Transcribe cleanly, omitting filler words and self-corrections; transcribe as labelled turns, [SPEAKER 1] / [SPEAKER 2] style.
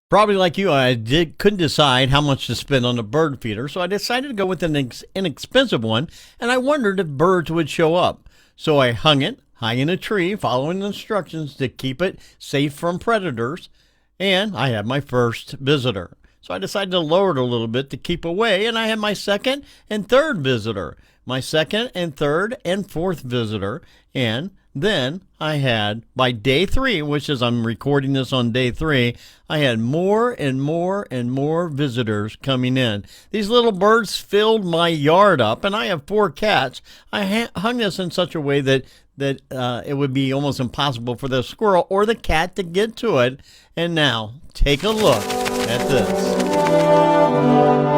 [SPEAKER 1] Probably like you, couldn't decide how much to spend on a bird feeder, so I decided to go with an inexpensive one, and I wondered if birds would show up. So I hung it high in a tree, following the instructions to keep it safe from predators, and I had my first visitor. So I decided to lower it a little bit to keep away, and I had my second and third visitor, my second and third and fourth visitor, and then I had, by day 3, which is I'm recording this on day 3, I had more and more and more visitors coming in. These little birds filled my yard up, and I have 4 cats. I hung this in such a way that it would be almost impossible for the squirrel or the cat to get to it. And now, take a look at this.